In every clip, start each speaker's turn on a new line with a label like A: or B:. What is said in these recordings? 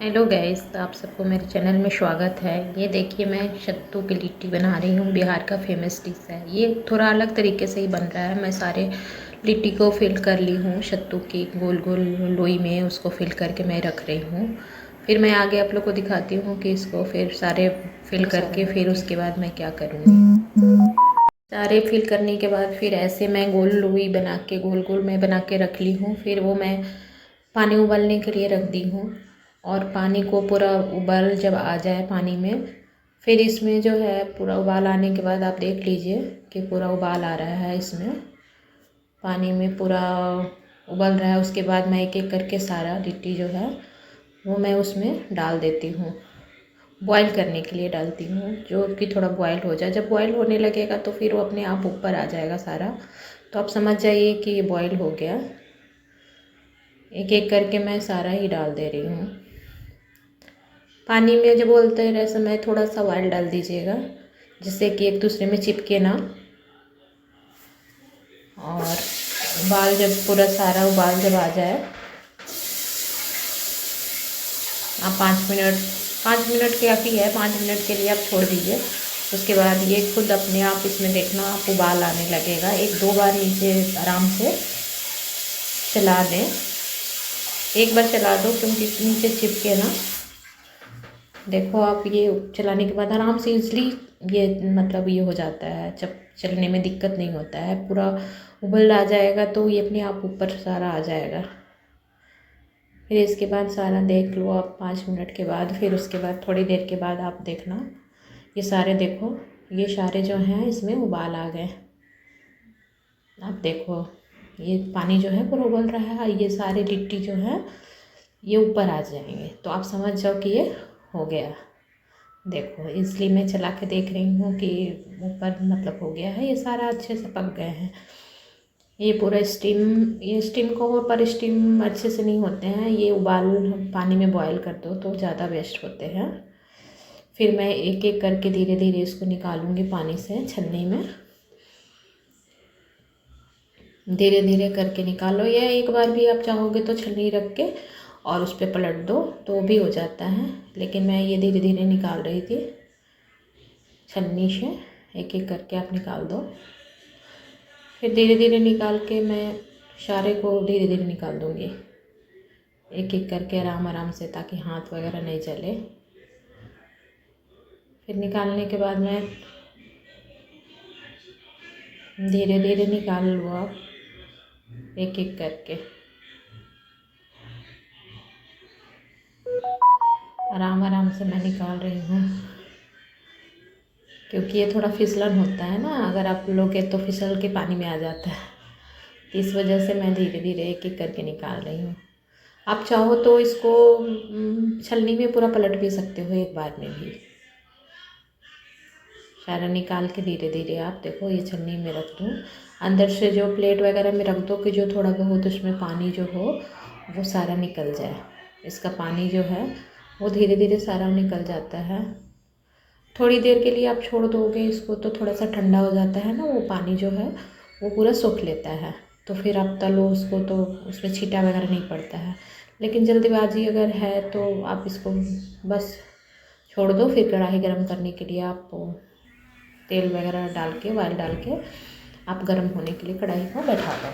A: Hello guys, तो आप सबको मेरे चैनल में स्वागत है। ये देखिए, मैं सत्तू की लिट्टी बना रही हूँ। बिहार का फेमस डिश है। ये थोड़ा अलग तरीके से ही बन रहा है। मैं सारे लिट्टी को फिल कर ली हूँ सत्तू की गोल गोल लोई में, उसको फिल करके मैं रख रही हूँ। फिर मैं आगे आप लोग को दिखाती हूँ कि इसको फिर सारे फिल करके फिर उसके बाद मैं क्या करूँगी। सारे फिल करने के बाद फिर ऐसे मैं गोल लोई बना के गोल गोल मैं बना के रख ली हूँ। फिर वो मैं पानी उबालने के लिए रख दी हूँ। और पानी को पूरा उबाल जब आ जाए पानी में, फिर इसमें जो है पूरा उबाल आने के बाद आप देख लीजिए कि पूरा उबाल आ रहा है। इसमें पानी में पूरा उबल रहा है। उसके बाद मैं एक एक करके सारा लिट्टी जो है वो मैं उसमें डाल देती हूँ। बॉईल करने के लिए डालती हूँ, जो कि थोड़ा बॉईल हो जाए। जब बॉईल होने लगेगा तो फिर वो अपने आप ऊपर आ जाएगा सारा। तो आप समझ जाइए कि ये बॉईल हो गया। एक एक करके मैं सारा ही डाल दे रही हूँ। पानी में जब बोलते रहे समय थोड़ा सा ऑयल डाल दीजिएगा, जिससे कि एक दूसरे में चिपके ना। और उबाल जब पूरा सारा उबाल जब आ जाए, आप 5 मिनट काफ़ी है। 5 मिनट के लिए आप छोड़ दीजिए। उसके बाद ये खुद अपने आप इसमें देखना आप उबाल आने लगेगा। एक दो बार नीचे आराम से चला दें। एक बार चला दो क्योंकि नीचे चिपके ना। देखो आप ये चलाने के बाद आराम से इजली ये मतलब ये हो जाता है। जब चलने में दिक्कत नहीं होता है, पूरा उबल आ जाएगा तो ये अपने आप ऊपर सारा आ जाएगा। फिर इसके बाद सारा देख लो आप 5 मिनट के बाद। फिर उसके बाद थोड़ी देर के बाद आप देखना, ये सारे देखो, ये सारे जो हैं इसमें उबाल आ गए। आप देखो ये पानी जो है पूरा उबल रहा है। ये सारे लिट्टी जो है ये ऊपर आ जाएंगे, तो आप समझ जाओ कि ये हो गया। देखो इसलिए मैं चला के देख रही हूँ कि ऊपर मतलब हो गया है। ये सारा अच्छे से पक गए हैं। ये पूरा स्टीम को, पर स्टीम अच्छे से नहीं होते हैं। ये उबाल पानी में बॉईल कर दो तो ज़्यादा बेस्ट होते हैं। फिर मैं एक एक करके धीरे धीरे इसको निकालूंगी पानी से छन्नी में। धीरे धीरे करके निकालो। या एक बार भी आप चाहोगे तो छन्नी रख के और उस पर पलट दो तो भी हो जाता है। लेकिन मैं ये धीरे धीरे निकाल रही थी छन्नी से। एक एक करके आप निकाल दो। फिर धीरे धीरे निकाल के मैं सारे को धीरे धीरे निकाल दूँगी, एक एक करके आराम आराम से, ताकि हाथ वगैरह नहीं जले। फिर निकालने के बाद मैं धीरे धीरे निकाल लो आप, एक एक करके आराम आराम से मैं निकाल रही हूँ। क्योंकि ये थोड़ा फिसलन होता है ना, अगर आप लोगे तो फिसल के पानी में आ जाता है। इस वजह से मैं धीरे धीरे एक एक करके निकाल रही हूँ। आप चाहो तो इसको छलनी में पूरा पलट भी सकते हो एक बार में भी। सारा निकाल के धीरे धीरे आप देखो, ये छलनी में रख दूँ। अंदर से जो प्लेट वगैरह में रख दो कि जो थोड़ा बहुत उसमें पानी जो हो वो सारा निकल जाए। इसका पानी जो है वो धीरे धीरे सारा निकल जाता है। थोड़ी देर के लिए आप छोड़ दोगे इसको तो थोड़ा सा ठंडा हो जाता है ना, वो पानी जो है वो पूरा सूख लेता है। तो फिर आप तलो उसको तो उसमें छींटा वगैरह नहीं पड़ता है। लेकिन जल्दबाजी अगर है तो आप इसको बस छोड़ दो। फिर कढ़ाई गरम करने के लिए आप तेल वगैरह डाल के, ऑयल डाल के आप गरम होने के लिए कढ़ाई को बैठा दो।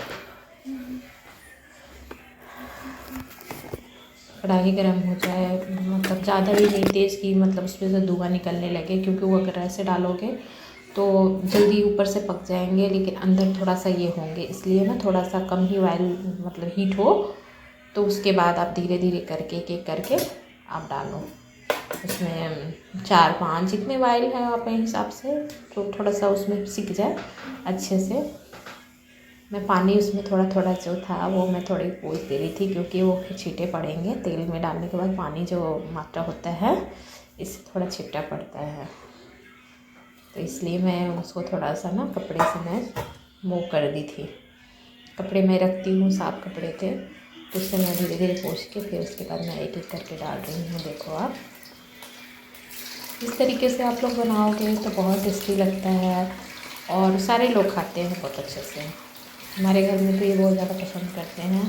A: कढ़ाई गरम हो जाए, मतलब ज़्यादा भी नहीं तेज़ की मतलब उसमें से धुआं निकलने लगे, क्योंकि वो अगर ऐसे डालोगे तो जल्दी ऊपर से पक जाएंगे लेकिन अंदर थोड़ा सा ये होंगे। इसलिए ना थोड़ा सा कम ही ऑयल मतलब हीट हो, तो उसके बाद आप धीरे धीरे करके एक एक करके आप डालो उसमें। 4-5 जितने ऑयल है अपने हिसाब से, तो थोड़ा सा उसमें सिक जाए अच्छे से। मैं पानी उसमें थोड़ा थोड़ा जो था वो मैं थोड़ी पोंछ दे रही थी, क्योंकि वो फिर छींटे पड़ेंगे। तेल में डालने के बाद पानी जो मात्रा होता है इससे थोड़ा छिट्टा पड़ता है, तो इसलिए मैं उसको थोड़ा सा ना कपड़े से मैं वो कर दी थी। कपड़े में रखती हूँ, साफ कपड़े थे, तो उससे मैं धीरे धीरे पोंछ के फिर उसके बाद मैं एक एक करके डाल रही हूँ। देखो आप इस तरीके से आप लोग बनाओगे तो बहुत टेस्टी लगता है और सारे लोग खाते हैं बहुत अच्छे से। हमारे घर में तो ये बहुत ज़्यादा पसंद करते हैं।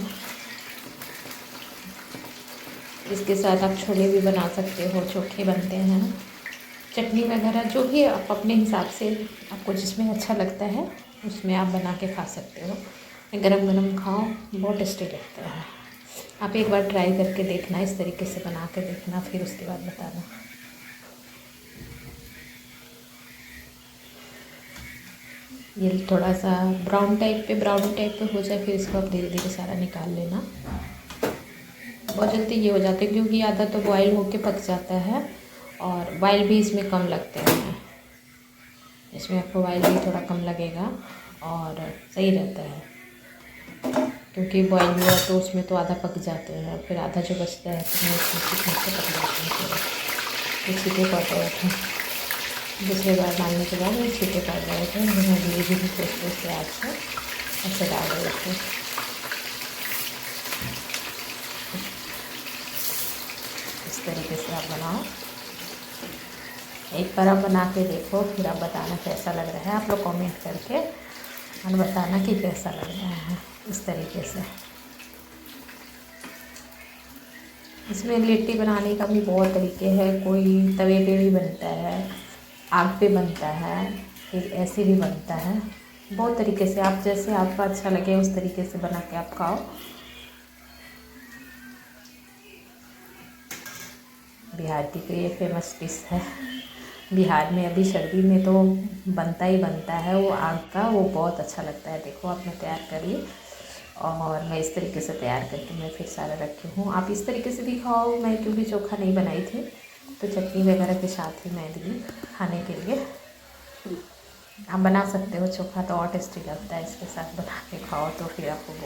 A: इसके साथ आप छोले भी बना सकते हो, चोखे बनते हैं, चटनी वगैरह जो भी आप अपने हिसाब से आपको जिसमें अच्छा लगता है उसमें आप बना के खा सकते हो। गरम गरम खाओ, बहुत टेस्टी लगता है। आप एक बार ट्राई करके देखना, इस तरीके से बना के देखना, फिर उसके बाद बताना। ये थोड़ा सा ब्राउन टाइप पे हो जाए, फिर इसको आप धीरे धीरे सारा निकाल लेना। बहुत जल्दी ये हो जाता है क्योंकि आधा तो बॉयल होके पक जाता है और बॉयल भी इसमें कम लगते हैं। इसमें आपको बॉयल भी थोड़ा कम लगेगा और सही रहता है, क्योंकि बॉयल हुआ तो उसमें तो आधा पक जाते हैं, फिर आधा जो बचता है तो उसमें चिकन से पक जाते हैं, तो छींटे पड़ रहे थे। दूसरे बार डालने के बाद वो छींटे पड़ रहे थे, मैं धीरे धीरे सोचते से आज से ऐसे डाल रहे थे। इस तरीके से आप बनाओ, एक बार आप बना के देखो, फिर आप बताना कैसा लग रहा है। आप लोग कमेंट करके और बताना कि कैसा लग रहा है। इस तरीके से इसमें लिट्टी बनाने का भी बहुत तरीके हैं। कोई तवे पे भी बनता है, आग पे बनता है, फिर ऐसे भी बनता है। बहुत तरीके से आप जैसे आपको अच्छा लगे उस तरीके से बना के आप खाओ। बिहार की तो ये फेमस डिश है। बिहार में अभी सर्दी में तो बनता ही बनता है वो आग का, वो बहुत अच्छा लगता है। देखो आपने तैयार कर ली और मैं इस तरीके से तैयार करके मैं फिर सारा रखी हूँ। आप इस तरीके से भी खाओ। मैं क्योंकि चोखा नहीं बनाई थी तो चटनी वगैरह के साथ ही मैं दी खाने के लिए। आप बना सकते हो चोखा, तो और टेस्टी लगता है। इसके साथ बना के खाओ तो फिर आपको बहुत